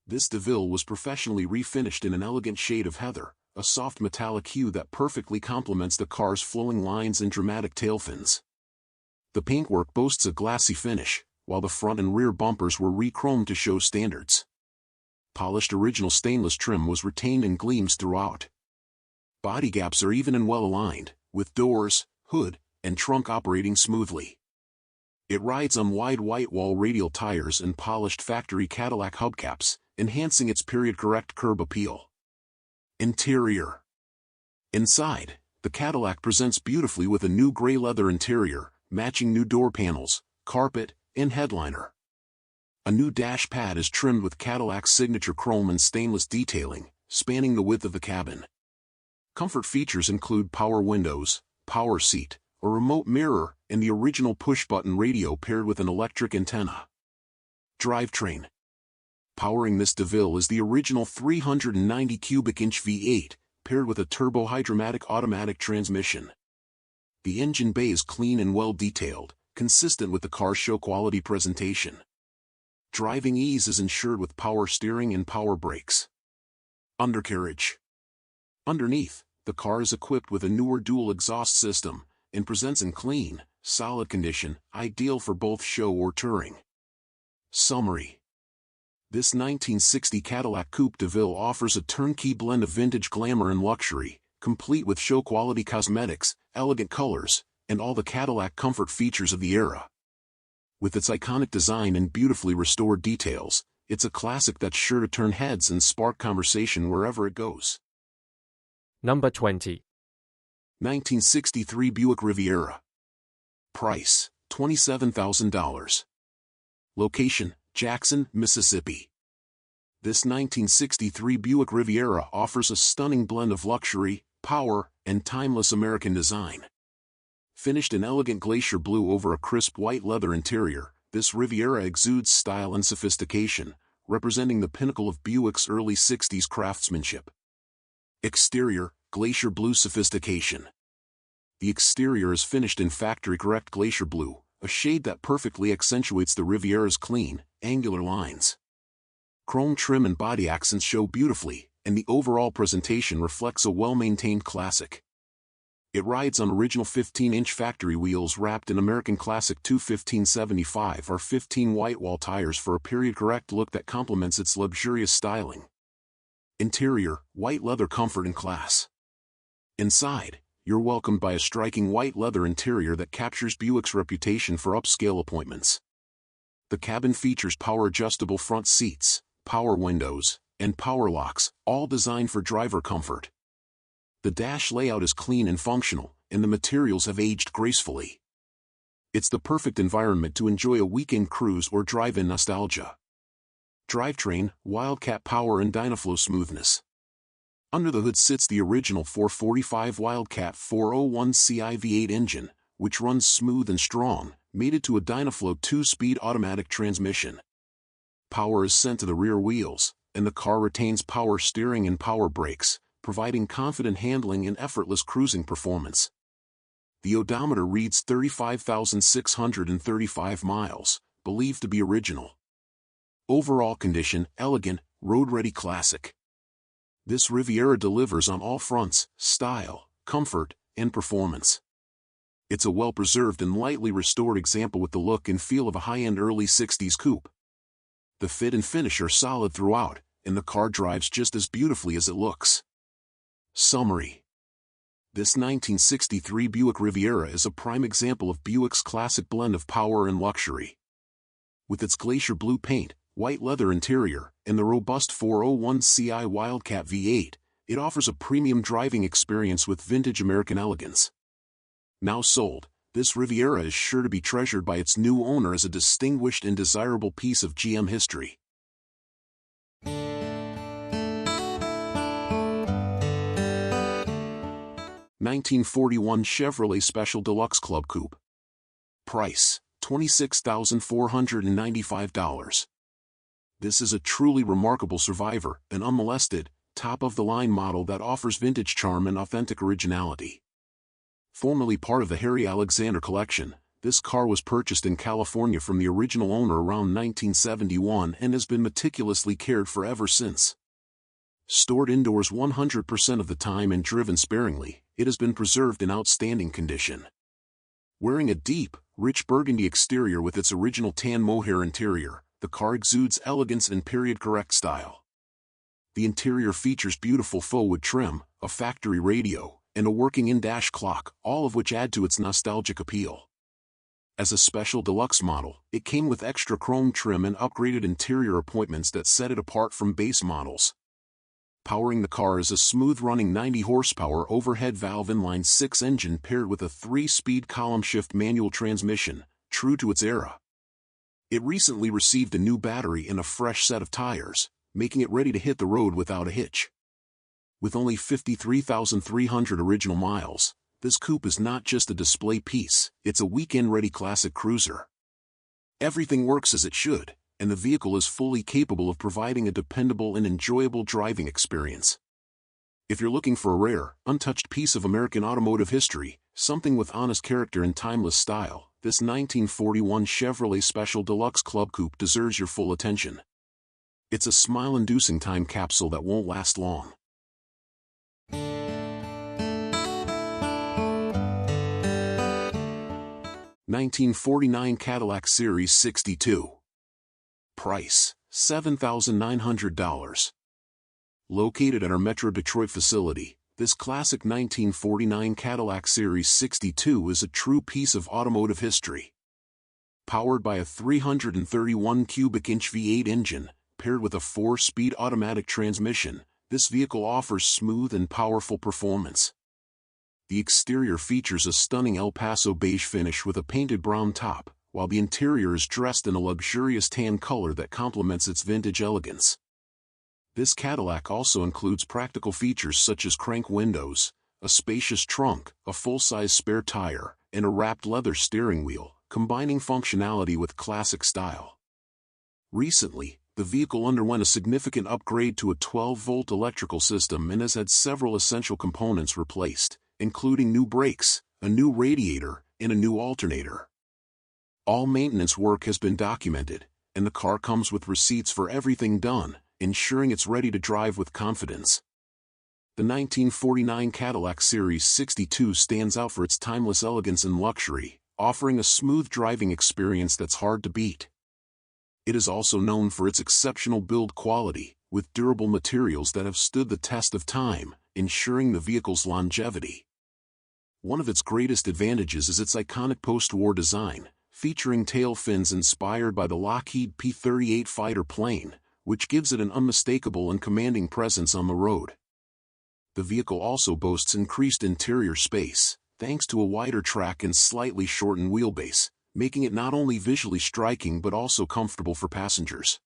This Deville was professionally refinished in an elegant shade of heather, a soft metallic hue that perfectly complements the car's flowing lines and dramatic tail fins. The paintwork boasts a glassy finish, while the front and rear bumpers were re-chromed to show standards. Polished original stainless trim was retained and gleams throughout. Body gaps are even and well aligned, with doors, hood, and trunk operating smoothly. It rides on wide white-wall radial tires and polished factory Cadillac hubcaps, enhancing its period-correct curb appeal. Interior. Inside, the Cadillac presents beautifully with a new gray leather interior, matching new door panels, carpet, and headliner. A new dash pad is trimmed with Cadillac's signature chrome and stainless detailing, spanning the width of the cabin. Comfort features include power windows, power seat, a remote mirror, and the original push-button radio paired with an electric antenna. Drivetrain. Powering this Deville is the original 390 cubic inch V8, paired with a turbo-hydromatic automatic transmission. The engine bay is clean and well detailed, consistent with the car's show-quality presentation. Driving ease is ensured with power steering and power brakes. Undercarriage. Underneath, the car is equipped with a newer dual exhaust system, and presents in clean, solid condition, ideal for both show or touring. Summary. This 1960 Cadillac Coupe Deville offers a turnkey blend of vintage glamour and luxury, complete with show-quality cosmetics, elegant colors, and all the Cadillac comfort features of the era. With its iconic design and beautifully restored details, it's a classic that's sure to turn heads and spark conversation wherever it goes. Number 20. 1963 Buick Riviera. Price, $27,000. Location, Jackson, Mississippi. This 1963 Buick Riviera offers a stunning blend of luxury, power, and timeless American design. Finished in elegant glacier blue over a crisp white leather interior, this Riviera exudes style and sophistication, representing the pinnacle of Buick's early 60s craftsmanship. Exterior, glacier blue sophistication. The exterior is finished in factory-correct glacier blue, a shade that perfectly accentuates the Riviera's clean, angular lines. Chrome trim and body accents show beautifully, and the overall presentation reflects a well-maintained classic. It rides on original 15-inch factory wheels wrapped in American Classic 215/75 or 15 white-wall tires for a period-correct look that complements its luxurious styling. Interior, white leather comfort and class. Inside, you're welcomed by a striking white leather interior that captures Buick's reputation for upscale appointments. The cabin features power-adjustable front seats, power windows, and power locks, all designed for driver comfort. The dash layout is clean and functional, and the materials have aged gracefully. It's the perfect environment to enjoy a weekend cruise or drive-in nostalgia. Drivetrain, Wildcat power and Dynaflow smoothness. Under the hood sits the original 445 Wildcat 401 Ci V8 engine, which runs smooth and strong, mated to a Dynaflow 2-speed automatic transmission. Power is sent to the rear wheels, and the car retains power steering and power brakes, providing confident handling and effortless cruising performance. The odometer reads 35,635 miles, believed to be original. Overall condition, elegant, road-ready classic. This Riviera delivers on all fronts: style, comfort, and performance. It's a well-preserved and lightly restored example with the look and feel of a high-end early 60s coupe. The fit and finish are solid throughout, and the car drives just as beautifully as it looks. Summary. This 1963 Buick Riviera is a prime example of Buick's classic blend of power and luxury. With its glacier blue paint, white leather interior, and the robust 401 Ci Wildcat V8, it offers a premium driving experience with vintage American elegance. Now sold, this Riviera is sure to be treasured by its new owner as a distinguished and desirable piece of GM history. (1941) Chevrolet Special Deluxe Club Coupe. Price, $26,495. This is a truly remarkable survivor, an unmolested, top-of-the-line model that offers vintage charm and authentic originality. Formerly part of the Harry Alexander collection, this car was purchased in California from the original owner around 1971 and has been meticulously cared for ever since. Stored indoors 100% of the time and driven sparingly, it has been preserved in outstanding condition. Wearing a deep, rich burgundy exterior with its original tan mohair interior, the car exudes elegance and period-correct style. The interior features beautiful faux wood trim, a factory radio, and a working in-dash clock, all of which add to its nostalgic appeal. As a special deluxe model, it came with extra chrome trim and upgraded interior appointments that set it apart from base models. Powering the car is a smooth-running 90-horsepower overhead valve inline-six engine paired with a 3-speed column-shift manual transmission, true to its era. It recently received a new battery and a fresh set of tires, making it ready to hit the road without a hitch. With only 53,300 original miles, this coupe is not just a display piece, it's a weekend-ready classic cruiser. Everything works as it should, and the vehicle is fully capable of providing a dependable and enjoyable driving experience. If you're looking for a rare, untouched piece of American automotive history, something with honest character and timeless style, this 1941 Chevrolet Special Deluxe Club Coupe deserves your full attention. It's a smile-inducing time capsule that won't last long. (1949) Cadillac Series 62. Price, $7,900. Located at our Metro Detroit facility, this classic 1949 Cadillac Series 62 is a true piece of automotive history. Powered by a 331 cubic inch V8 engine, paired with a 4-speed automatic transmission, this vehicle offers smooth and powerful performance. The exterior features a stunning El Paso beige finish with a painted brown top, while the interior is dressed in a luxurious tan color that complements its vintage elegance. This Cadillac also includes practical features such as crank windows, a spacious trunk, a full-size spare tire, and a wrapped leather steering wheel, combining functionality with classic style. Recently, the vehicle underwent a significant upgrade to a 12-volt electrical system and has had several essential components replaced, including new brakes, a new radiator, and a new alternator. All maintenance work has been documented, and the car comes with receipts for everything done, ensuring it's ready to drive with confidence. The 1949 Cadillac Series 62 stands out for its timeless elegance and luxury, offering a smooth driving experience that's hard to beat. It is also known for its exceptional build quality, with durable materials that have stood the test of time, ensuring the vehicle's longevity. One of its greatest advantages is its iconic post-war design, featuring tail fins inspired by the Lockheed P-38 fighter plane, which gives it an unmistakable and commanding presence on the road. The vehicle also boasts increased interior space, thanks to a wider track and slightly shortened wheelbase, making it not only visually striking but also comfortable for passengers.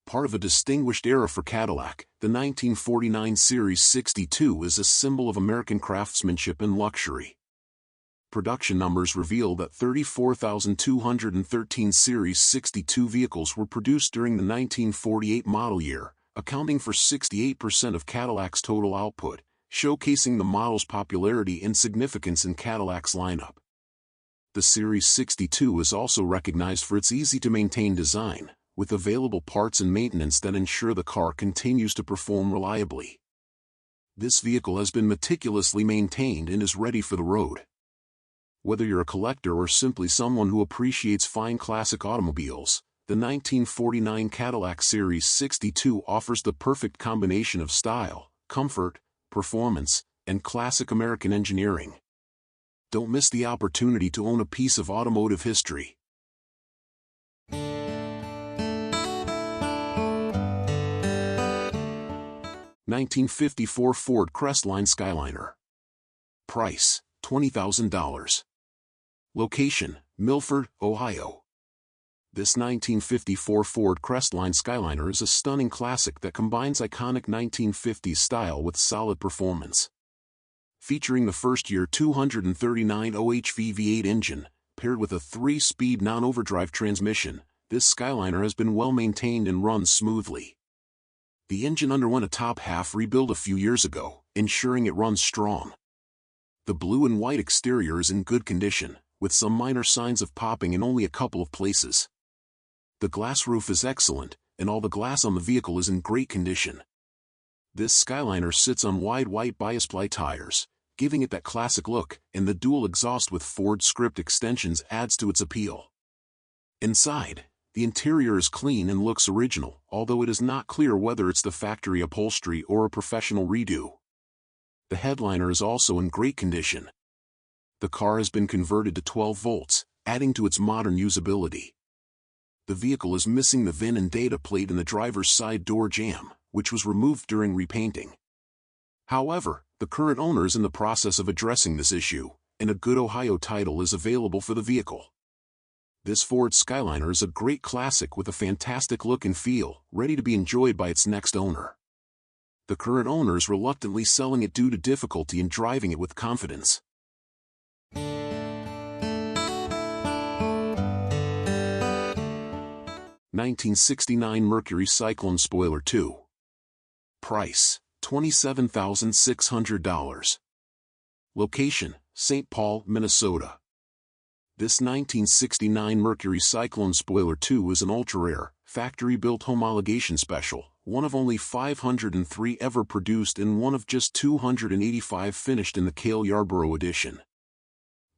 Part of a distinguished era for Cadillac, the 1949 Series 62 is a symbol of American craftsmanship and luxury. Production numbers reveal that 34,213 Series 62 vehicles were produced during the 1948 model year, accounting for 68% of Cadillac's total output, showcasing the model's popularity and significance in Cadillac's lineup. The Series 62 is also recognized for its easy-to-maintain design, with available parts and maintenance that ensure the car continues to perform reliably. This vehicle has been meticulously maintained and is ready for the road. Whether you're a collector or simply someone who appreciates fine classic automobiles, the 1949 Cadillac Series 62 offers the perfect combination of style, comfort, performance, and classic American engineering. Don't miss the opportunity to own a piece of automotive history. (1954) Ford Crestline Skyliner. Price, $20,000. Location, Milford, Ohio. This 1954 Ford Crestline Skyliner is a stunning classic that combines iconic 1950s style with solid performance. Featuring the first-year 239 OHV V8 engine, paired with a 3-speed non-overdrive transmission, this Skyliner has been well maintained and runs smoothly. The engine underwent a top-half rebuild a few years ago, ensuring it runs strong. The blue and white exterior is in good condition, with some minor signs of popping in only a couple of places. The glass roof is excellent, and all the glass on the vehicle is in great condition. This Skyliner sits on wide white bias-ply tires, giving it that classic look, and the dual exhaust with Ford script extensions adds to its appeal. Inside, the interior is clean and looks original, although it is not clear whether it's the factory upholstery or a professional redo. The headliner is also in great condition. The car has been converted to 12 volts, adding to its modern usability. The vehicle is missing the VIN and data plate in the driver's side door jamb, which was removed during repainting. However, the current owner is in the process of addressing this issue, and a good Ohio title is available for the vehicle. This Ford Skyliner is a great classic with a fantastic look and feel, ready to be enjoyed by its next owner. The current owner is reluctantly selling it due to difficulty in driving it with confidence. (1969) Mercury Cyclone Spoiler 2. Price: $27,600. Location: St. Paul, Minnesota. This 1969 Mercury Cyclone Spoiler 2 is an ultra-rare, factory-built homologation special, one of only 503 ever produced and one of just 285 finished in the Cale Yarborough edition.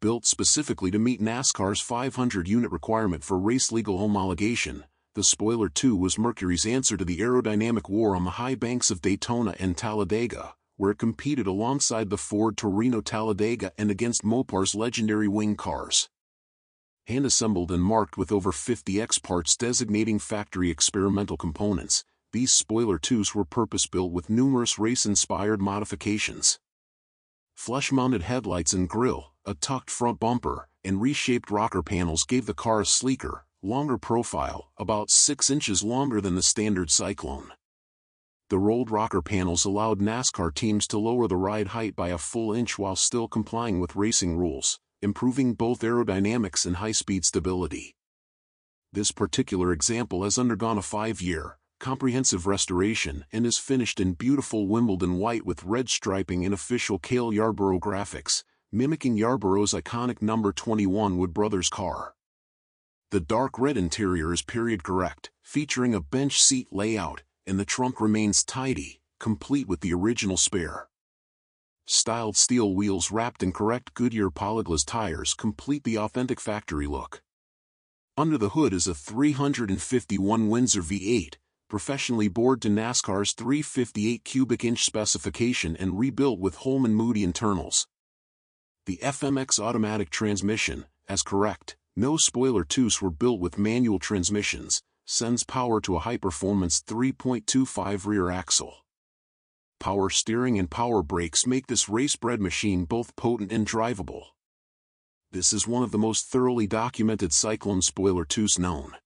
Built specifically to meet NASCAR's 500-unit requirement for race-legal homologation, the Spoiler 2 was Mercury's answer to the aerodynamic war on the high banks of Daytona and Talladega, where it competed alongside the Ford Torino Talladega and against Mopar's legendary wing cars. Hand-assembled and marked with over 50 X parts designating factory experimental components, these Spoiler 2s were purpose-built with numerous race-inspired modifications. Flush-mounted headlights and grille, a tucked front bumper, and reshaped rocker panels gave the car a sleeker, longer profile, about 6 inches longer than the standard Cyclone. The rolled rocker panels allowed NASCAR teams to lower the ride height by a full inch while still complying with racing rules, improving both aerodynamics and high-speed stability. This particular example has undergone a 5-year, comprehensive restoration and is finished in beautiful Wimbledon white with red striping and official Cale Yarborough graphics, mimicking Yarborough's iconic number 21 Wood Brothers car. The dark red interior is period-correct, featuring a bench seat layout, and the trunk remains tidy, complete with the original spare. Styled steel wheels wrapped in correct Goodyear polyglass tires complete the authentic factory look. Under the hood is a 351 Windsor V8, professionally bored to NASCAR's 358 cubic inch specification and rebuilt with Holman Moody internals. The FMX automatic transmission, as correct, no Spoiler 2s were built with manual transmissions, sends power to a high-performance 3.25 rear axle. Power steering and power brakes make this race-bred machine both potent and drivable. This is one of the most thoroughly documented Cyclone Spoiler 2s known.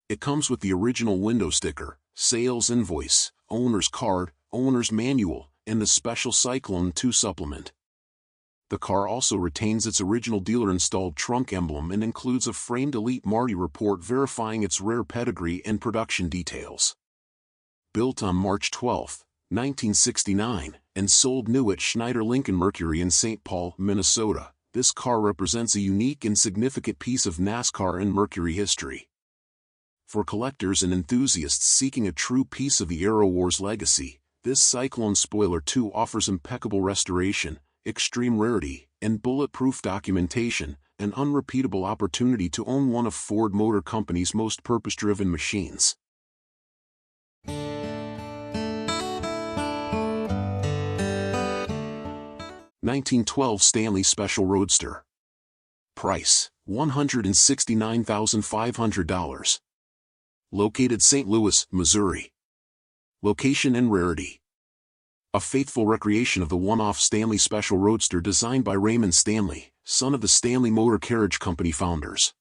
It comes with the original window sticker, sales invoice, owner's card, owner's manual, and the special Cyclone 2 supplement. The car also retains its original dealer-installed trunk emblem and includes a framed Elite Marty report verifying its rare pedigree and production details. Built on March 12, 1969, and sold new at Schneider Lincoln Mercury in St. Paul, Minnesota, this car represents a unique and significant piece of NASCAR and Mercury history. For collectors and enthusiasts seeking a true piece of the Aero Wars legacy, this Cyclone Spoiler 2 offers impeccable restoration, extreme rarity, and bulletproof documentation, an unrepeatable opportunity to own one of Ford Motor Company's most purpose-driven machines. 1912 Stanley Special Roadster. Price: $169,500. Located St. Louis, Missouri. Location and rarity: a faithful recreation of the one-off Stanley Special Roadster designed by Raymond Stanley, son of the Stanley Motor Carriage Company founders.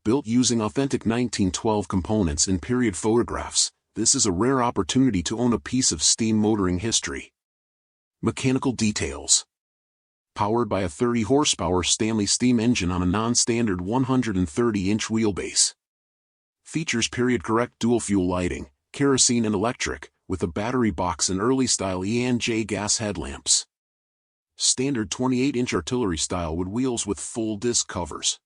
Built using authentic 1912 components and period photographs, this is a rare opportunity to own a piece of steam motoring history. Mechanical details: powered by a 30-horsepower Stanley steam engine on a non-standard 130-inch wheelbase. Features period-correct dual-fuel lighting, kerosene and electric, with a battery box and early-style E&J gas headlamps. Standard 28-inch artillery-style wood wheels with full disc covers.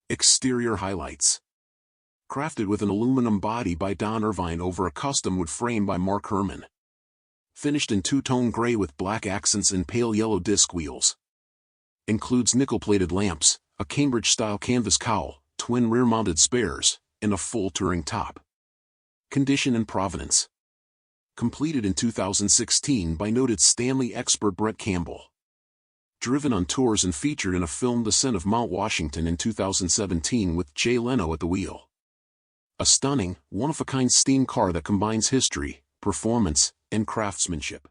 Exterior highlights. Crafted with an aluminum body by Don Irvine over a custom wood frame by Mark Herman. Finished in two-tone gray with black accents and pale yellow disc wheels. Includes nickel-plated lamps, a Cambridge-style canvas cowl, twin rear-mounted spares, and a full touring top. Condition and provenance. Completed in 2016 by noted Stanley expert Brett Campbell. Driven on tours and featured in a film Descent of Mount Washington in 2017 with Jay Leno at the wheel. A stunning, one-of-a-kind steam car that combines history, performance, and craftsmanship.